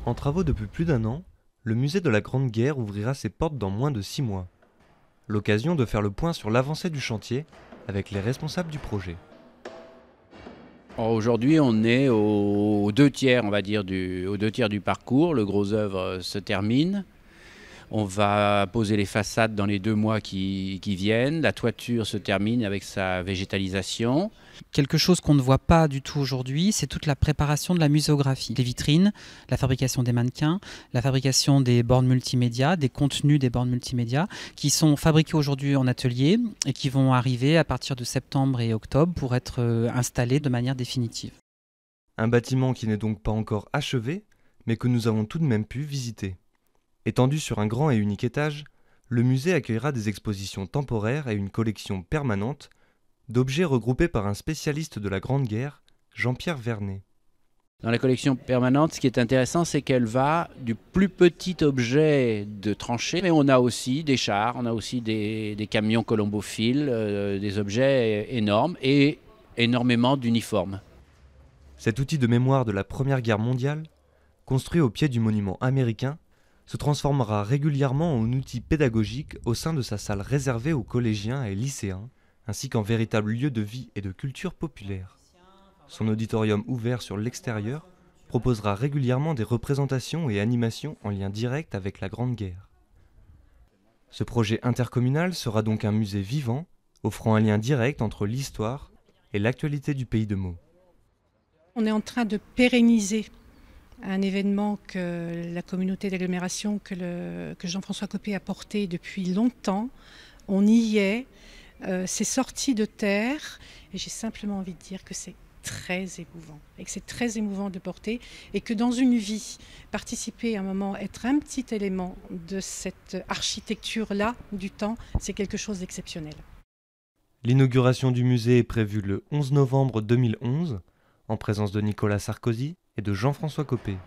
En travaux depuis plus d'un an, le musée de la Grande Guerre ouvrira ses portes dans moins de 6 mois. L'occasion de faire le point sur l'avancée du chantier avec les responsables du projet. Aujourd'hui, on est aux deux tiers, on va dire, aux deux tiers du parcours. Le gros œuvre se termine. On va poser les façades dans les 2 mois qui viennent. La toiture se termine avec sa végétalisation. Quelque chose qu'on ne voit pas du tout aujourd'hui, c'est toute la préparation de la muséographie. Les vitrines, la fabrication des mannequins, la fabrication des bornes multimédia, des contenus des bornes multimédia, qui sont fabriqués aujourd'hui en atelier et qui vont arriver à partir de septembre et octobre pour être installés de manière définitive. Un bâtiment qui n'est donc pas encore achevé, mais que nous avons tout de même pu visiter. Étendu sur un grand et unique étage, le musée accueillera des expositions temporaires et une collection permanente d'objets regroupés par un spécialiste de la Grande Guerre, Jean-Pierre Vernet. Dans la collection permanente, ce qui est intéressant, c'est qu'elle va du plus petit objet de tranchée, mais on a aussi des chars, on a aussi des camions colombophiles, des objets énormes et énormément d'uniformes. Cet outil de mémoire de la Première Guerre mondiale, construit au pied du monument américain, se transformera régulièrement en outil pédagogique au sein de sa salle réservée aux collégiens et lycéens, ainsi qu'en véritable lieu de vie et de culture populaire. Son auditorium ouvert sur l'extérieur proposera régulièrement des représentations et animations en lien direct avec la Grande Guerre. Ce projet intercommunal sera donc un musée vivant, offrant un lien direct entre l'histoire et l'actualité du pays de Meaux. On est en train de pérenniser un événement que la communauté d'agglomération, que Jean-François Copé a porté depuis longtemps. On y est, c'est sorti de terre et j'ai simplement envie de dire que c'est très émouvant et que c'est très émouvant de porter et que dans une vie, participer à un moment, être un petit élément de cette architecture-là du temps, c'est quelque chose d'exceptionnel. L'inauguration du musée est prévue le 11 novembre 2011, en présence de Nicolas Sarkozy et de Jean-François Copé.